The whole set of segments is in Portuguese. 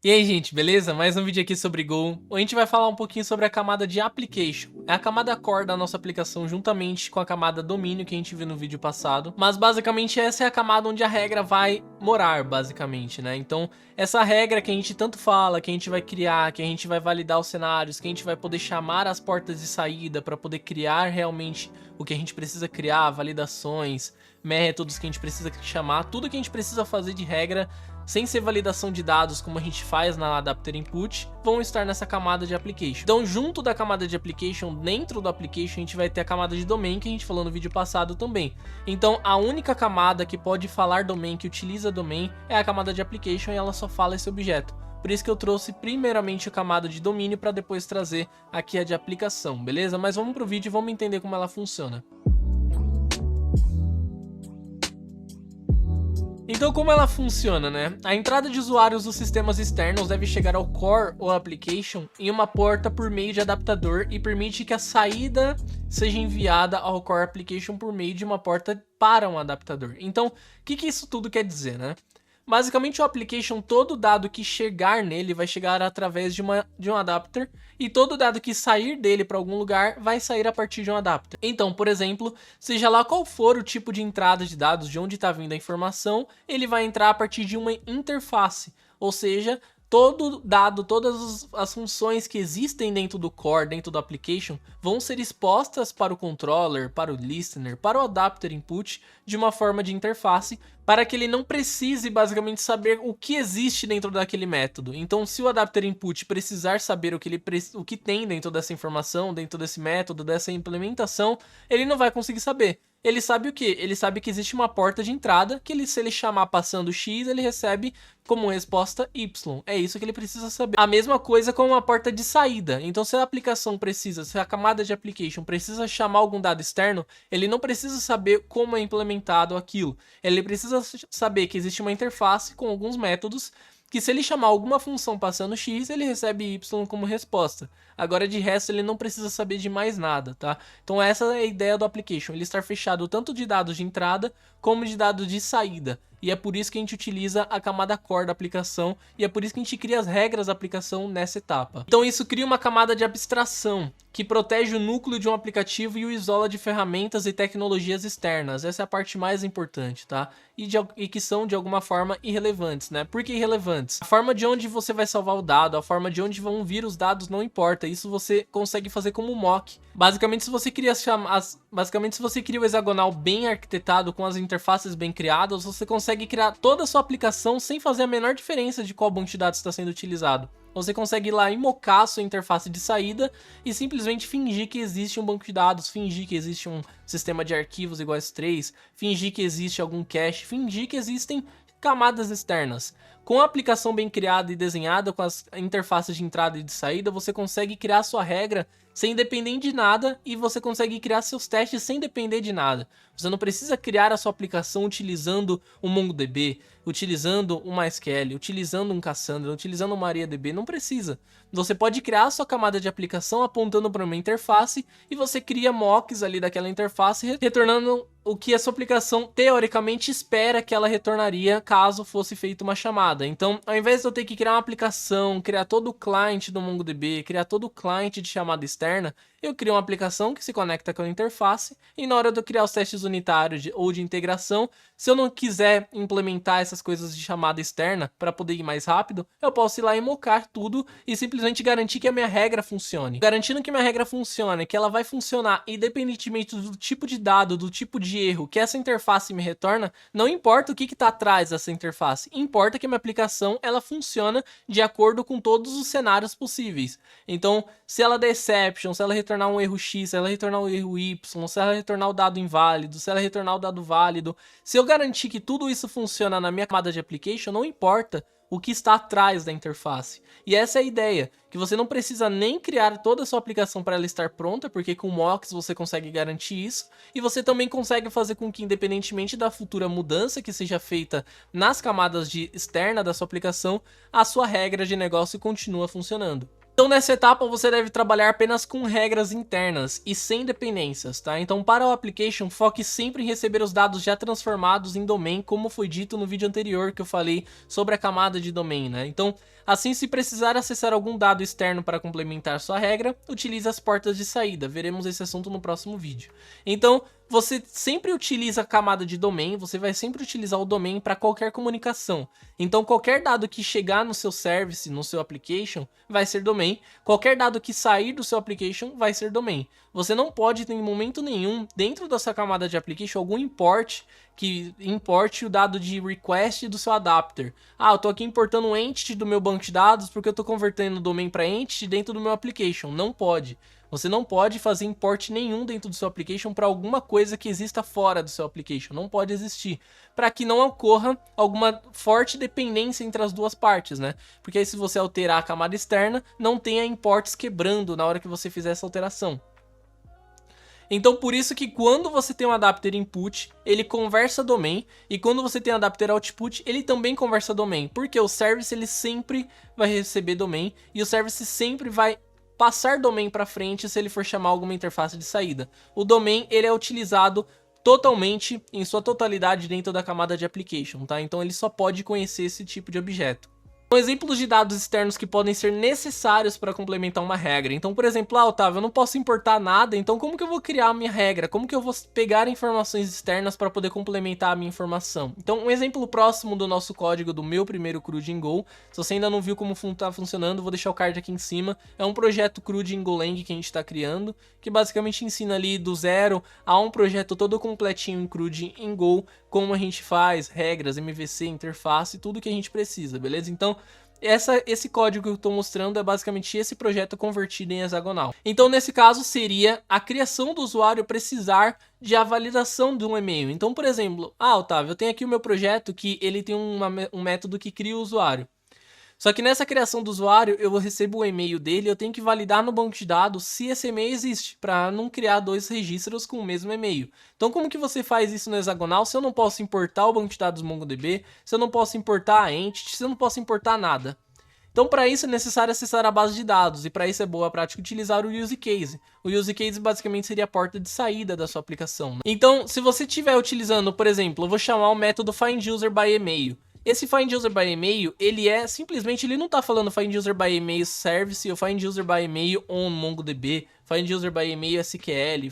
E aí, gente, beleza? Mais um vídeo aqui sobre Go. Hoje a gente vai falar um pouquinho sobre a camada de Application. É a camada core da nossa aplicação juntamente com a camada domínio que a gente viu no vídeo passado. Mas basicamente essa é a camada onde a regra vai morar, basicamente, né? Então, essa regra que a gente tanto fala, que a gente vai criar, que a gente vai validar os cenários, que a gente vai poder chamar as portas de saída para poder criar realmente o que a gente precisa criar, validações, métodos que a gente precisa chamar, tudo que a gente precisa fazer de regra sem ser validação de dados como a gente faz na Adapter Input, vão estar nessa camada de Application. Então, junto da camada de Application, dentro do Application, a gente vai ter a camada de Domain, que a gente falou no vídeo passado também. Então, a única camada que pode falar Domain, que utiliza Domain, é a camada de Application e ela só fala esse objeto. Por isso que eu trouxe primeiramente a camada de domínio para depois trazer aqui a de aplicação, beleza? Mas vamos pro vídeo e vamos entender como ela funciona. Então, como ela funciona, né? A entrada de usuários dos sistemas externos deve chegar ao core ou application em uma porta por meio de adaptador e permite que a saída seja enviada ao core application por meio de uma porta para um adaptador. Então, o que isso tudo quer dizer, né? Basicamente, o application, todo dado que chegar nele vai chegar através de um adapter e todo dado que sair dele para algum lugar vai sair a partir de um adapter. Então, por exemplo, seja lá qual for o tipo de entrada de dados de onde está vindo a informação, ele vai entrar a partir de uma interface, ou seja, todo dado, todas as funções que existem dentro do core, dentro do application, vão ser expostas para o controller, para o listener, para o adapter input de uma forma de interface, para que ele não precise basicamente saber o que existe dentro daquele método. Então, se o adapter input precisar saber o que tem dentro dessa informação, dentro desse método, dessa implementação, ele não vai conseguir saber. Ele sabe o quê? Ele sabe que existe uma porta de entrada, que se ele chamar passando X, ele recebe como resposta Y. É isso que ele precisa saber. A mesma coisa com uma porta de saída. Então, se a aplicação precisa, se a camada de application precisa chamar algum dado externo, ele não precisa saber como é implementado aquilo. Ele precisa saber que existe uma interface com alguns métodos que se ele chamar alguma função passando X, ele recebe Y como resposta. Agora, de resto, ele não precisa saber de mais nada, tá? Então, essa é a ideia do application, ele estar fechado tanto de dados de entrada como de dados de saída. E é por isso que a gente utiliza a camada core da aplicação e é por isso que a gente cria as regras da aplicação nessa etapa. Então, isso cria uma camada de abstração que protege o núcleo de um aplicativo e o isola de ferramentas e tecnologias externas. Essa é a parte mais importante, tá? E que são, de alguma forma, irrelevantes, né? Por que irrelevantes? A forma de onde você vai salvar o dado, a forma de onde vão vir os dados não importa. Isso você consegue fazer como mock. Basicamente, se você cria o hexagonal bem arquitetado, com as interfaces bem criadas, você consegue criar toda a sua aplicação sem fazer a menor diferença de qual banco de dados está sendo utilizado. Você consegue ir lá e mocar a sua interface de saída e simplesmente fingir que existe um banco de dados, fingir que existe um sistema de arquivos igual a S3, fingir que existe algum cache, fingir que existem camadas externas. Com a aplicação bem criada e desenhada, com as interfaces de entrada e de saída, você consegue criar sua regra sem depender de nada e você consegue criar seus testes sem depender de nada. Você não precisa criar a sua aplicação utilizando um MongoDB, utilizando um MySQL, utilizando um Cassandra, utilizando uma MariaDB, não precisa. Você pode criar a sua camada de aplicação apontando para uma interface e você cria mocks ali daquela interface, retornando o que a sua aplicação teoricamente espera que ela retornaria caso fosse feita uma chamada. Então, ao invés de eu ter que criar uma aplicação, criar todo o client do MongoDB, criar todo o client de chamada externa, eu crio uma aplicação que se conecta com a interface e na hora de eu criar os testes unitários ou de integração, se eu não quiser implementar essas coisas de chamada externa para poder ir mais rápido, eu posso ir lá e mocar tudo e simplesmente garantir que a minha regra funcione. Garantindo que minha regra funcione, que ela vai funcionar independentemente do tipo de dado, do tipo de erro que essa interface me retorna, não importa o que está atrás dessa interface, importa que a minha aplicação ela funciona de acordo com todos os cenários possíveis. Então, se ela der exception, se ela retornar um erro X, se ela retornar um erro Y, se ela retornar o dado inválido, se ela retornar o dado válido, se eu garantir que tudo isso funciona na minha camada de application, não importa o que está atrás da interface. E essa é a ideia, que você não precisa nem criar toda a sua aplicação para ela estar pronta, porque com mocks você consegue garantir isso, e você também consegue fazer com que, independentemente da futura mudança que seja feita nas camadas externa da sua aplicação, a sua regra de negócio continua funcionando. Então nessa etapa você deve trabalhar apenas com regras internas e sem dependências, tá? Então para o application, foque sempre em receber os dados já transformados em domain, como foi dito no vídeo anterior que eu falei sobre a camada de domain, né? Então Assim, se precisar acessar algum dado externo para complementar sua regra, utilize as portas de saída. Veremos esse assunto no próximo vídeo. Então, você sempre utiliza a camada de domain, você vai sempre utilizar o domain para qualquer comunicação. Então, qualquer dado que chegar no seu service, no seu application, vai ser domain. Qualquer dado que sair do seu application vai ser domain. Você não pode, em momento nenhum, dentro da sua camada de application, algum import que importe o dado de request do seu adapter. Ah, eu tô aqui importando um entity do meu banco de dados porque eu tô convertendo o domain para entity dentro do meu application. Não pode. Você não pode fazer import nenhum dentro do seu application para alguma coisa que exista fora do seu application. Não pode existir. Para que não ocorra alguma forte dependência entre as duas partes, né? Porque aí se você alterar a camada externa, não tenha imports quebrando na hora que você fizer essa alteração. Então por isso que quando você tem um adapter input, ele conversa domain, e quando você tem um adapter output, ele também conversa domain, porque o service ele sempre vai receber domain, e o service sempre vai passar domain para frente se ele for chamar alguma interface de saída. O domain ele é utilizado totalmente, em sua totalidade dentro da camada de application, tá? Então ele só pode conhecer esse tipo de objeto. São exemplos de dados externos que podem ser necessários para complementar uma regra. Então, por exemplo, Otávio, eu não posso importar nada, então como que eu vou criar a minha regra? Como que eu vou pegar informações externas para poder complementar a minha informação? Então, um exemplo próximo do nosso código do meu primeiro CRUD em Go, se você ainda não viu como está funcionando, vou deixar o card aqui em cima. É um projeto CRUD em Golang que a gente está criando, que basicamente ensina ali do zero a um projeto todo completinho em CRUD em Go, como a gente faz, regras, MVC, interface, tudo que a gente precisa, beleza? Então, esse código que eu estou mostrando é basicamente esse projeto convertido em hexagonal. Então, nesse caso, seria a criação do usuário precisar de a validação de um e-mail. Então, por exemplo, Otávio, eu tenho aqui o meu projeto que ele tem um método que cria o usuário. Só que nessa criação do usuário, eu recebo o e-mail dele e eu tenho que validar no banco de dados se esse e-mail existe, para não criar dois registros com o mesmo e-mail. Então como que você faz isso no hexagonal se eu não posso importar o banco de dados MongoDB, se eu não posso importar a entity, se eu não posso importar nada? Então para isso é necessário acessar a base de dados, e para isso é boa prática utilizar o use case. O use case basicamente seria a porta de saída da sua aplicação, né? Então se você estiver utilizando, por exemplo, eu vou chamar o método findUserByEmail. Esse findUserByEmail, ele é simplesmente, ele não tá falando findUserByEmail service ou findUserByEmail on MongoDB, findUserByEmail SQL,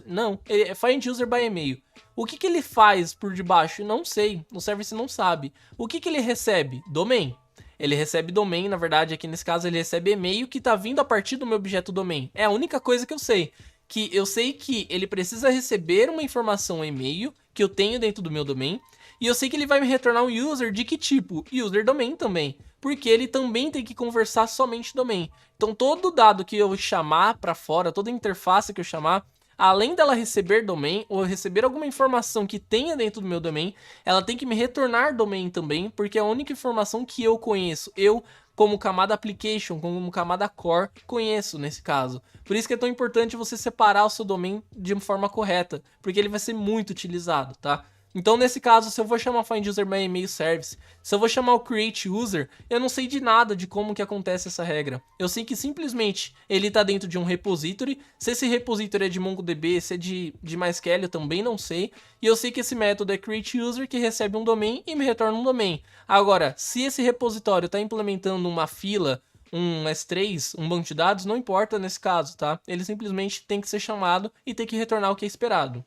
não, ele é findUserByEmail. O que ele faz por debaixo? Não sei, o service não sabe. O que ele recebe? Domain. Ele recebe domain, na verdade, aqui nesse caso ele recebe e-mail que tá vindo a partir do meu objeto domain. É a única coisa que eu sei. Que eu sei que ele precisa receber uma informação e-mail que eu tenho dentro do meu domain, e eu sei que ele vai me retornar um user de que tipo? User domain também, porque ele também tem que conversar somente domain. Então todo dado que eu chamar para fora, toda interface que eu chamar, além dela receber domain ou receber alguma informação que tenha dentro do meu domain, ela tem que me retornar domain também, porque é a única informação que eu conheço. Eu, como camada application, como camada core, conheço nesse caso. Por isso que é tão importante você separar o seu domain de uma forma correta, porque ele vai ser muito utilizado, tá? Então nesse caso, se eu vou chamar findUserByEmail service, se eu vou chamar o createUser, eu não sei de nada de como que acontece essa regra. Eu sei que simplesmente ele está dentro de um repository, se esse repository é de MongoDB, se é de MySQL, eu também não sei. E eu sei que esse método é createUser, que recebe um domain e me retorna um domain. Agora, se esse repositório está implementando uma fila, um S3, um banco de dados, não importa nesse caso, tá? Ele simplesmente tem que ser chamado e tem que retornar o que é esperado.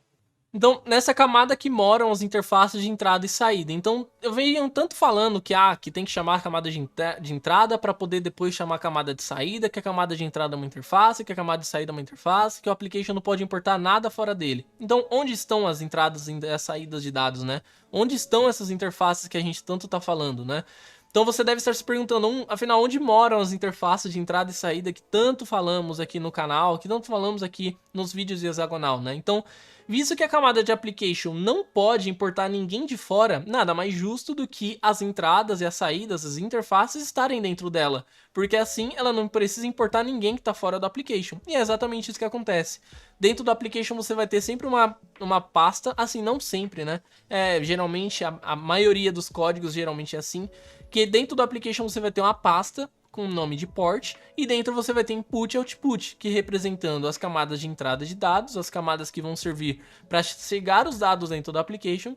Então, nessa camada que moram as interfaces de entrada e saída. Então, eu venho tanto falando que tem que chamar a camada de entrada para poder depois chamar a camada de saída, que a camada de entrada é uma interface, que a camada de saída é uma interface, que o application não pode importar nada fora dele. Então, onde estão as entradas e as saídas de dados, né? Onde estão essas interfaces que a gente tanto tá falando, né? Então você deve estar se perguntando, afinal, onde moram as interfaces de entrada e saída que tanto falamos aqui no canal, que tanto falamos aqui nos vídeos de hexagonal, né? Então, visto que a camada de application não pode importar ninguém de fora, nada mais justo do que as entradas e as saídas, as interfaces estarem dentro dela, porque assim ela não precisa importar ninguém que está fora do application. E é exatamente isso que acontece. Dentro do application você vai ter sempre uma pasta, assim, não sempre, né? Geralmente, a maioria dos códigos geralmente é assim, que dentro do application você vai ter uma pasta com o nome de port, e dentro você vai ter input e output, que representando as camadas de entrada de dados, as camadas que vão servir para chegar os dados dentro do application,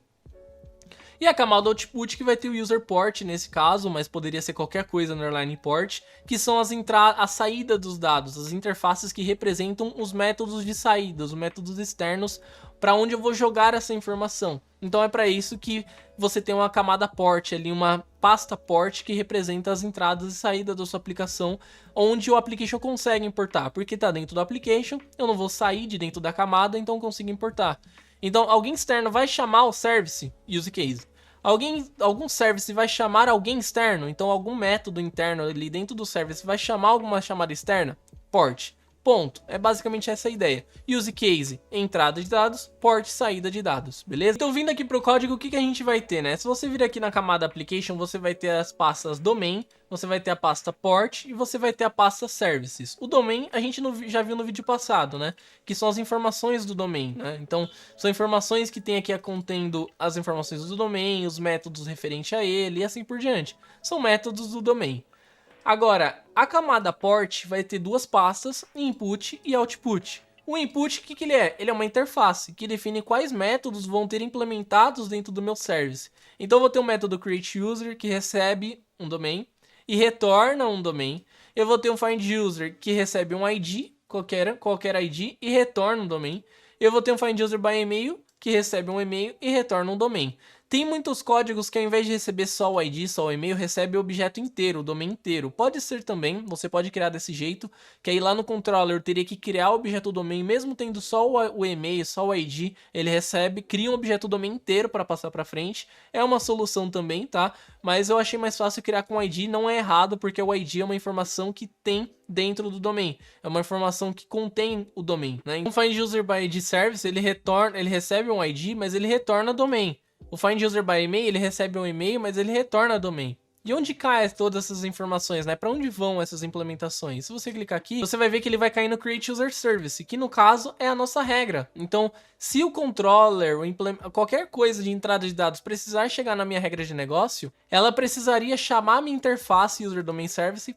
E a camada output que vai ter o user port nesse caso, mas poderia ser qualquer coisa no underline port, que são a saída dos dados, as interfaces que representam os métodos de saída, os métodos externos para onde eu vou jogar essa informação. Então é para isso que você tem uma camada port ali, uma pasta port que representa as entradas e saídas da sua aplicação, onde o application consegue importar, porque está dentro do application, eu não vou sair de dentro da camada, então eu consigo importar. Então alguém externo vai chamar o service, use case. Algum service vai chamar alguém externo, então algum método interno ali dentro do service vai chamar alguma chamada externa, port. Ponto. É basicamente essa a ideia. Use case, entrada de dados, port, saída de dados, beleza? Então vindo aqui pro código, o que a gente vai ter, né? Se você vir aqui na camada application, você vai ter as pastas domain, você vai ter a pasta port e você vai ter a pasta services. O domain a gente já viu no vídeo passado, né? Que são as informações do domain, né? Então são informações que tem aqui contendo as informações do domain, os métodos referentes a ele e assim por diante. São métodos do domain. Agora, a camada port vai ter duas pastas, input e output. O input, o que ele é? Ele é uma interface que define quais métodos vão ter implementados dentro do meu service. Então eu vou ter um método createUser que recebe um domain e retorna um domain. Eu vou ter um findUser que recebe um ID, qualquer ID, e retorna um domain. Eu vou ter um findUser by email que recebe um e-mail e retorna um domain. Tem muitos códigos que ao invés de receber só o ID, só o e-mail, recebe o objeto inteiro, o domain inteiro. Pode ser também, você pode criar desse jeito, que aí lá no controller eu teria que criar o objeto domain, mesmo tendo só o e-mail, só o ID, ele recebe, cria um objeto domain inteiro para passar para frente. É uma solução também, tá? Mas eu achei mais fácil criar com ID, não é errado, porque o ID é uma informação que tem dentro do domain. É uma informação que contém o domain, né? O findUserByIdService, ele recebe um ID, mas ele retorna domain. O findUserByEmail, ele recebe um e-mail, mas ele retorna domain. E onde caem todas essas informações, né? Para onde vão essas implementações? Se você clicar aqui, você vai ver que ele vai cair no createUserService, que no caso é a nossa regra. Então, se o controller, qualquer coisa de entrada de dados precisar chegar na minha regra de negócio, ela precisaria chamar a minha interface user-domain-service,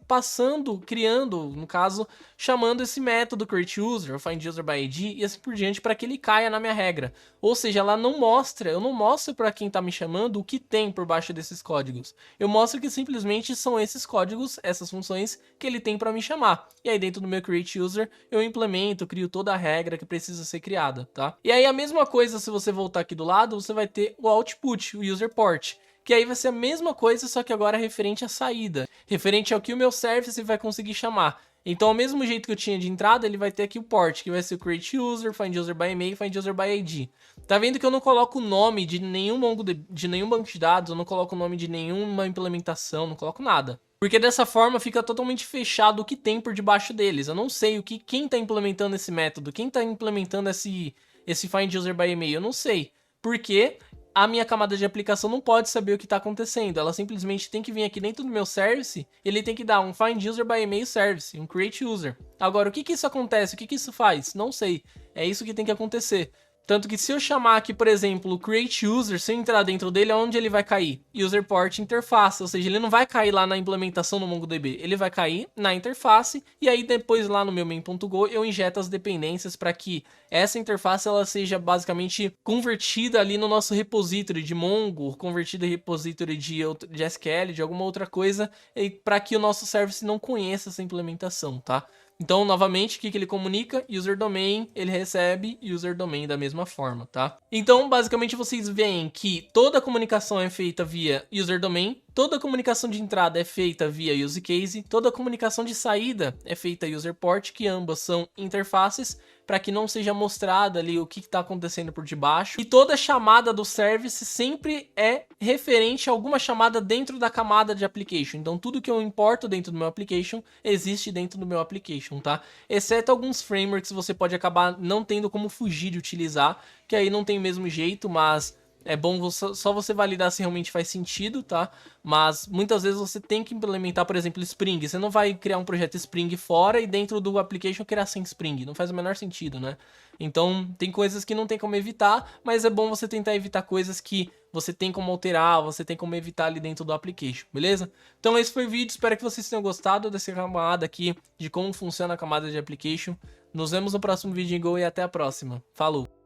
criando, no caso, chamando esse método createUser, findUserById e assim por diante, para que ele caia na minha regra. Ou seja, eu não mostro para quem está me chamando o que tem por baixo desses códigos. Eu mostro que simplesmente são esses códigos, essas funções que ele tem para me chamar. E aí dentro do meu createUser eu implemento, crio toda a regra que precisa ser criada, tá? E aí a mesma coisa, se você voltar aqui do lado, você vai ter o output, o user port, que aí vai ser a mesma coisa, só que agora referente à saída, referente ao que o meu service vai conseguir chamar. Então, ao mesmo jeito que eu tinha de entrada, ele vai ter aqui o port, que vai ser o createUser, findUserByEmail, findUserById. Tá vendo que eu não coloco o nome de nenhum banco de dados, eu não coloco o nome de nenhuma implementação, não coloco nada. Porque dessa forma fica totalmente fechado o que tem por debaixo deles. Eu não sei quem está implementando esse método, quem está implementando esse findUserByEmail, eu não sei. Porque a minha camada de aplicação não pode saber o que está acontecendo. Ela simplesmente tem que vir aqui dentro do meu service, ele tem que dar um findUserByEmail service, um createUser. Agora, o que isso acontece? O que isso faz? Não sei. É isso que tem que acontecer. Tanto que se eu chamar aqui, por exemplo, o createUser, se eu entrar dentro dele, aonde ele vai cair? UserPort interface, ou seja, ele não vai cair lá na implementação no MongoDB, ele vai cair na interface, e aí depois lá no meu main.go eu injeto as dependências para que essa interface ela seja basicamente convertida ali no nosso repository de Mongo, convertida em repository de SQL, de alguma outra coisa, para que o nosso service não conheça essa implementação, tá? Então, novamente, o que ele comunica? User domain, ele recebe user domain da mesma forma, tá? Então, basicamente, vocês veem que toda a comunicação é feita via user domain, toda a comunicação de entrada é feita via use case, toda a comunicação de saída é feita user port, que ambas são interfaces, para que não seja mostrada ali o que está acontecendo por debaixo. E toda chamada do service sempre é referente a alguma chamada dentro da camada de application. Então tudo que eu importo dentro do meu application existe dentro do meu application, tá? Exceto alguns frameworks você pode acabar não tendo como fugir de utilizar, que aí não tem o mesmo jeito, mas é bom só você validar se realmente faz sentido, tá? Mas muitas vezes você tem que implementar, por exemplo, Spring. Você não vai criar um projeto Spring fora e dentro do application criar sem Spring. Não faz o menor sentido, né? Então, tem coisas que não tem como evitar, mas é bom você tentar evitar coisas que você tem como alterar, você tem como evitar ali dentro do application, beleza? Então, esse foi o vídeo. Espero que vocês tenham gostado dessa camada aqui, de como funciona a camada de application. Nos vemos no próximo vídeo em Go e até a próxima. Falou!